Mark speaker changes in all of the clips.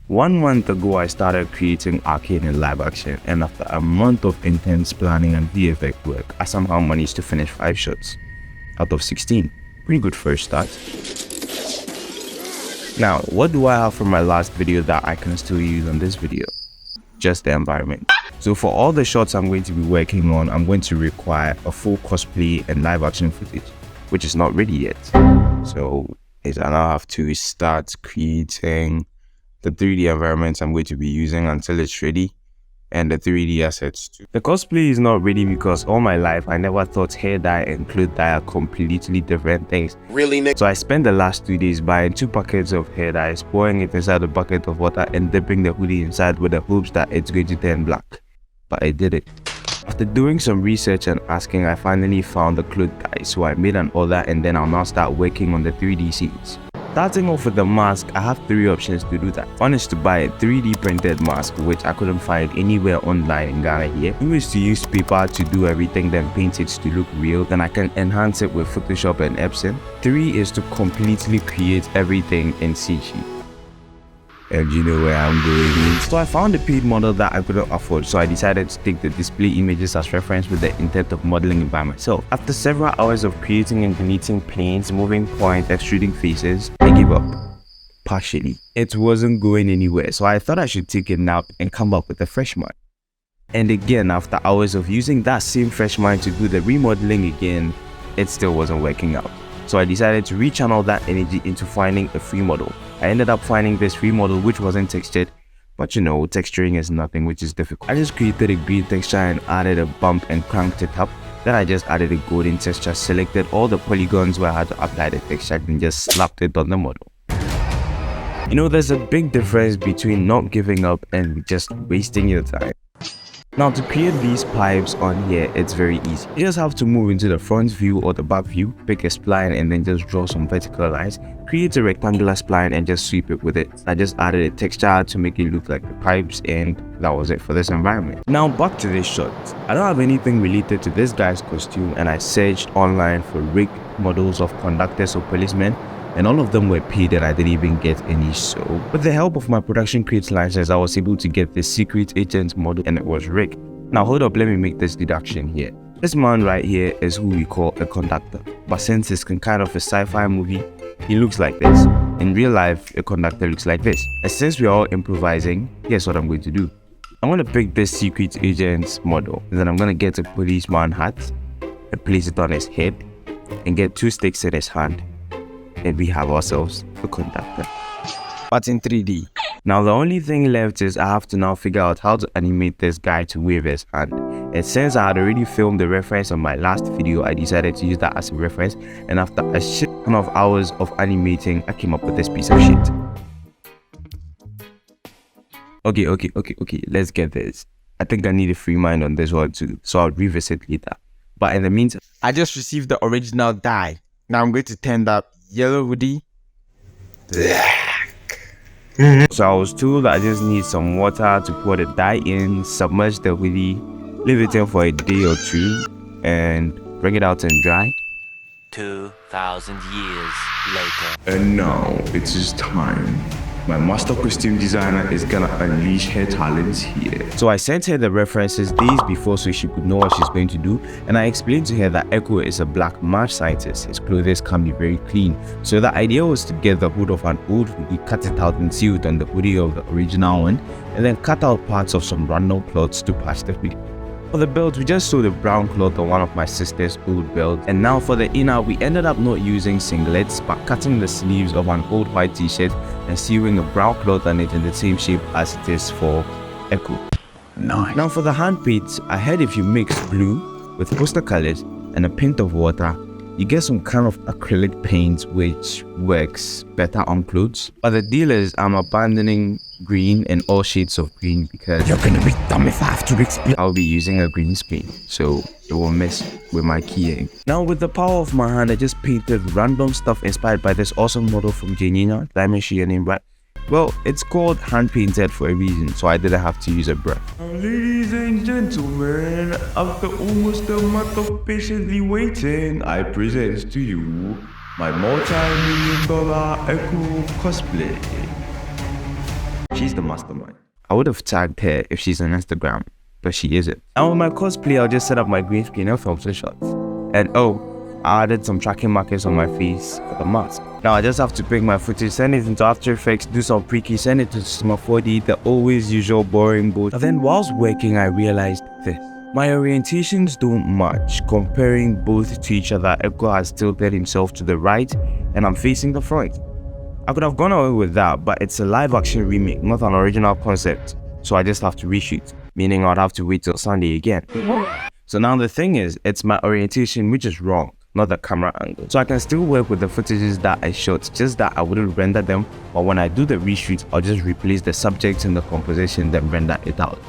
Speaker 1: 1 month ago, I started creating arcade and live action, and after a month of intense planning and VFX work, I somehow managed to finish 5 shots out of 16. Pretty good first start. Now, what do I have from my last video that I can still use on this video? Just the environment. So for all the shots I'm going to be working on, I'm going to require a full cosplay and live action footage, which is not ready yet. So I now have to start creating the 3D environments I'm going to be using until it's ready, and the 3D assets too. The cosplay is not ready because all my life I never thought hair dye and clothes dye are completely different things.
Speaker 2: Really, Nick?
Speaker 1: So I spent the last 2 days buying 2 packets of hair dye, pouring it inside a bucket of water and dipping the hoodie inside with the hopes that it's going to turn black. But I did it. After doing some research and asking, I finally found the clothes dye, so I made an order and then I'll now start working on the 3D scenes. Starting off with the mask, I have 3 options to do that. One is to buy a 3D printed mask, which I couldn't find anywhere online in Ghana here. 2 is to use paper to do everything, then paint it to look real. Then I can enhance it with Photoshop and Epson. 3 is to completely create everything in CG. And you know where I'm going. So I found a paid model that I couldn't afford, so I decided to take the display images as reference with the intent of modeling it by myself. After several hours of creating and deleting planes, moving points, extruding faces, I gave up. Partially. It wasn't going anywhere, so I thought I should take a nap and come up with a fresh mind. And again, after hours of using that same fresh mind to do the remodeling again, it still wasn't working out. So I decided to rechannel that energy into finding a free model. I ended up finding this free model which wasn't textured, but you know, texturing is nothing, which is difficult. I just created a green texture and added a bump and cranked it up. Then I just added a golden texture, selected all the polygons where I had to apply the texture and just slapped it on the model. You know, there's a big difference between not giving up and just wasting your time. Now to create these pipes on here, it's very easy. You just have to move into the front view or the back view, pick a spline and then just draw some vertical lines, create a rectangular spline and just sweep it with it. I just added a texture to make it look like the pipes, and that was it for this environment. Now back to this shot. I don't have anything related to this guy's costume, and I searched online for rigged models of conductors or policemen, and all of them were paid and I didn't even get any. So with the help of my production create license, I was able to get this secret agent model and it was rigged. Now hold up, let me make this deduction here. This man right here is who we call a conductor, but since it's kind of a sci-fi movie, he looks like this. In real life, a conductor looks like this. And since we are all improvising, here's what I'm going to do. I'm going to pick this secret agent model, and then I'm going to get a policeman hat and place it on his head and get 2 sticks in his hand. And we have ourselves a conductor, but in 3D. Now the only thing left is I have to now figure out how to animate this guy to wave his hand. And since I had already filmed the reference on my last video, I decided to use that as a reference, and after a shit ton of hours of animating, I came up with this piece of shit. Okay, let's get this. I think I need a free mind on this one too, so I'll revisit later. But in the meantime,
Speaker 2: I just received the original dye. Now I'm going to turn that yellow hoodie black.
Speaker 1: So I was told I just need some water to pour the dye in, submerge the hoodie, leave it in for a day or 2, and bring it out and dry.
Speaker 3: 2,000 years later.
Speaker 1: And now it is time. My master costume designer is gonna unleash her talents here. So I sent her the references days before so she could know what she's going to do, and I explained to her that Ekko is a black march scientist. His clothes can be very clean. So the idea was to get the hood of an old hoodie, cut it out and sew it on the hoodie of the original one, and then cut out parts of some random cloths to patch the hoodie. For the belt, we just sewed a brown cloth on one of my sister's old belts, and now for the inner, we ended up not using singlets but cutting the sleeves of an old white t-shirt and sewing a brown cloth on it in the same shape as it is for Ekko.
Speaker 2: Nice.
Speaker 1: Now for the hand paints, I heard if you mix blue with poster colors and a pint of water, you get some kind of acrylic paint which works better on clothes. But the deal is I'm abandoning green and all shades of green because
Speaker 2: You're gonna be dumb if I have to explain.
Speaker 1: I'll be using a green screen, so it will mess with my keying. Now with the power of my hand, I just painted random stuff inspired by this awesome model from Janina. Let me share your name, right? Well, it's called hand painted for a reason, so I didn't have to use a brush. Ladies and gentlemen, after almost a month of patiently waiting, I present to you my multi-million-dollar Ekko cosplay. She's the mastermind. I would have tagged her if she's on Instagram, but she isn't. And with my cosplay, I'll just set up my green screen and film some shots. And oh, I added some tracking markers on my face for the mask. Now I just have to pick my footage, send it into After Effects, do some pre-key, send it to Cinema 4D, the always usual boring bullshit. But then whilst working, I realized this. My orientations don't match. Comparing both to each other, Ekko has tilted himself to the right and I'm facing the front. I could have gone away with that, but it's a live action remake, not an original concept. So I just have to reshoot, meaning I'd have to wait till Sunday again. So now the thing is, it's my orientation which is wrong, not the camera angle. So I can still work with the footages that I shot, just that I wouldn't render them, but when I do the reshoot, I'll just replace the subjects in the composition, then render it out.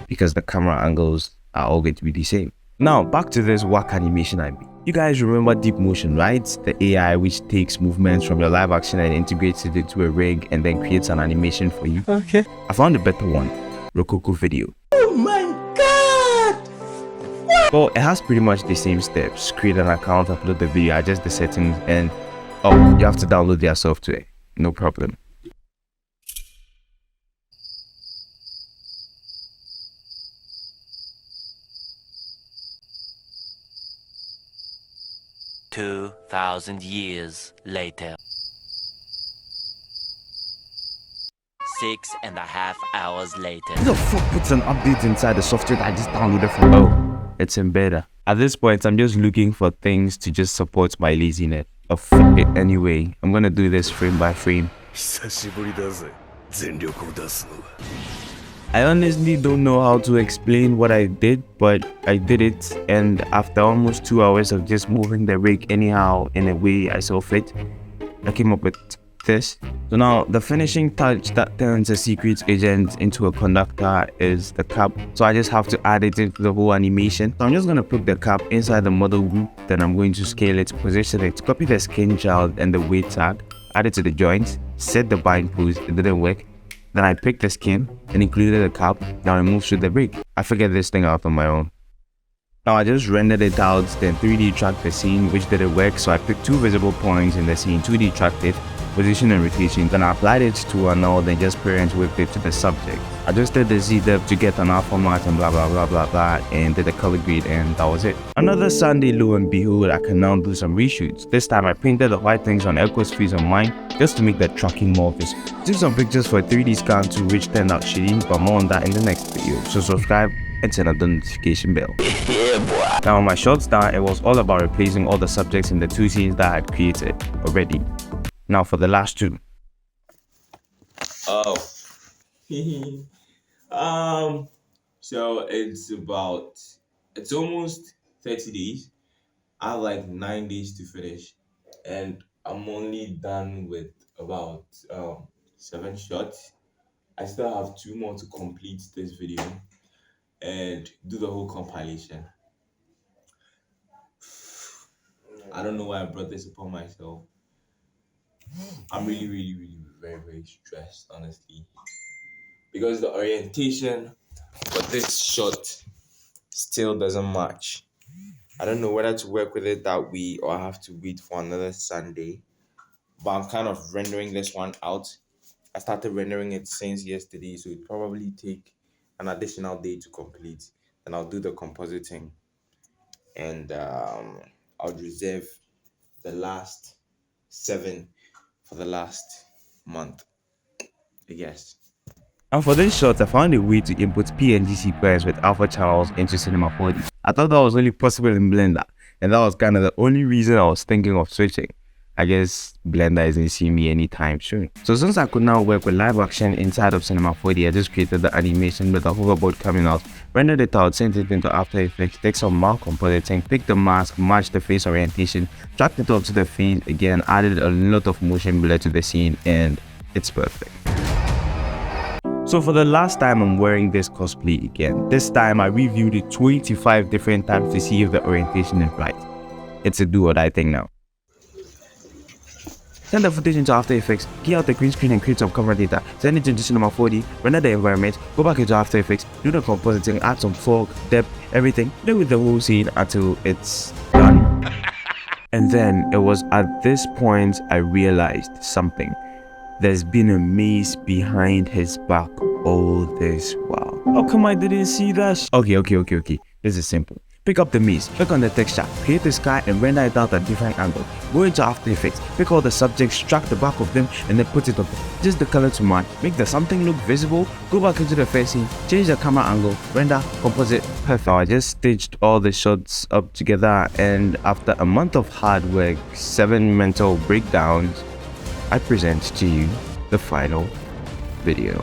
Speaker 1: Because the camera angles are all going to be the same. Now back to this whack animation I made. You guys remember Deep Motion, right? The AI which takes movements from your live action and integrates it into a rig and then creates an animation for you.
Speaker 2: Okay.
Speaker 1: I found a better one, Rococo Video.
Speaker 2: Oh my god!
Speaker 1: Well, it has pretty much the same steps. Create an account, upload the video, adjust the settings, and oh, you have to download their software. No problem.
Speaker 3: Two 2,000 years later. 6.5 hours later.
Speaker 1: Who the fuck puts an update inside the software that I just downloaded from? Oh, it's in beta. At this point, I'm just looking for things to just support my laziness. Oh, fuck it anyway. I'm gonna do this frame by frame. I honestly don't know how to explain what I did, but I did it, and after almost 2 hours of just moving the rig anyhow in a way I saw fit, I came up with this. So now the finishing touch that turns a secret agent into a conductor is the cap. So I just have to add it into the whole animation. So I'm just going to put the cap inside the model group, then I'm going to scale it, position it, copy the skin child and the weight tag, add it to the joints, set the bind pose, it didn't work. Then I picked the skin and included the cap, now I moved to the rig. I figured this thing out on my own. Now I just rendered it out, then 3D tracked the scene, which didn't work, so I picked two visible points in the scene, 2D tracked it, position and rotation, then I applied it to a null, then just parent whipped it to the subject. Adjusted the Z-depth to get an R format and blah blah blah blah blah, and did a color grade, and that was it. Another Sunday, lo and behold, I can now do some reshoots. This time I painted the white things on Ekko's face on mine, just to make the tracking more visible. Took some pictures for a 3D scan too, which turned out shitty, but more on that in the next video. So subscribe and turn on the notification bell. Now on my shorts down, it was all about replacing all the subjects in the two scenes that I had created already. Now for the last two.
Speaker 4: Oh. So it's almost 30 days. I have like 9 days to finish, and I'm only done with about 7 shots. I still have 2 more to complete this video and do the whole compilation. I don't know why I brought this upon myself. I'm really very stressed, honestly, because the orientation for this shot still doesn't match. I don't know whether to work with it that way or I have to wait for another Sunday, but I'm kind of rendering this one out. I started rendering it since yesterday, so it probably take an additional day to complete. Then I'll do the compositing, and I'll reserve the last 7 for the last month, I guess.
Speaker 1: And for this shot, I found a way to input PNG sequence with alpha channels into Cinema 4D. I thought that was only possible in Blender, and that was kind of the only reason I was thinking of switching. I guess Blender isn't seeing me anytime soon. So since I could now work with live action inside of Cinema 4D, I just created the animation with the hoverboard coming out, rendered it out, sent it into After Effects, take some mouth compositing, picked the mask, matched the face orientation, tracked it up to the face again, added a lot of motion blur to the scene, and it's perfect. So for the last time I'm wearing this cosplay again. This time I reviewed it 25 different times to see if the orientation is right. It's a do or die thing now. Send the footage into After Effects, key out the green screen and create some camera data, send it into Cinema 4D, render the environment, go back into After Effects, do the compositing, add some fog, depth, everything, play with the whole scene until it's done. And then it was at this point I realized something. there's been a maze behind his back all this while. How come I didn't see that? Okay. This is simple. Pick up the maze, click on the texture, create the sky and render it out at different angles. Go into After Effects, pick all the subjects, track the back of them and then put it up. Just the color to match, make the something look visible, go back into the first scene, change the camera angle, render, composite, perfect. I just stitched all the shots up together and after a month of hard work, 7 mental breakdowns, I present to you the final video.